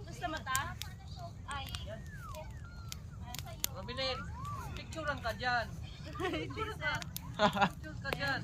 Basta mata? Ay. Robilin, picturean ka dyan. Picture ka dyan.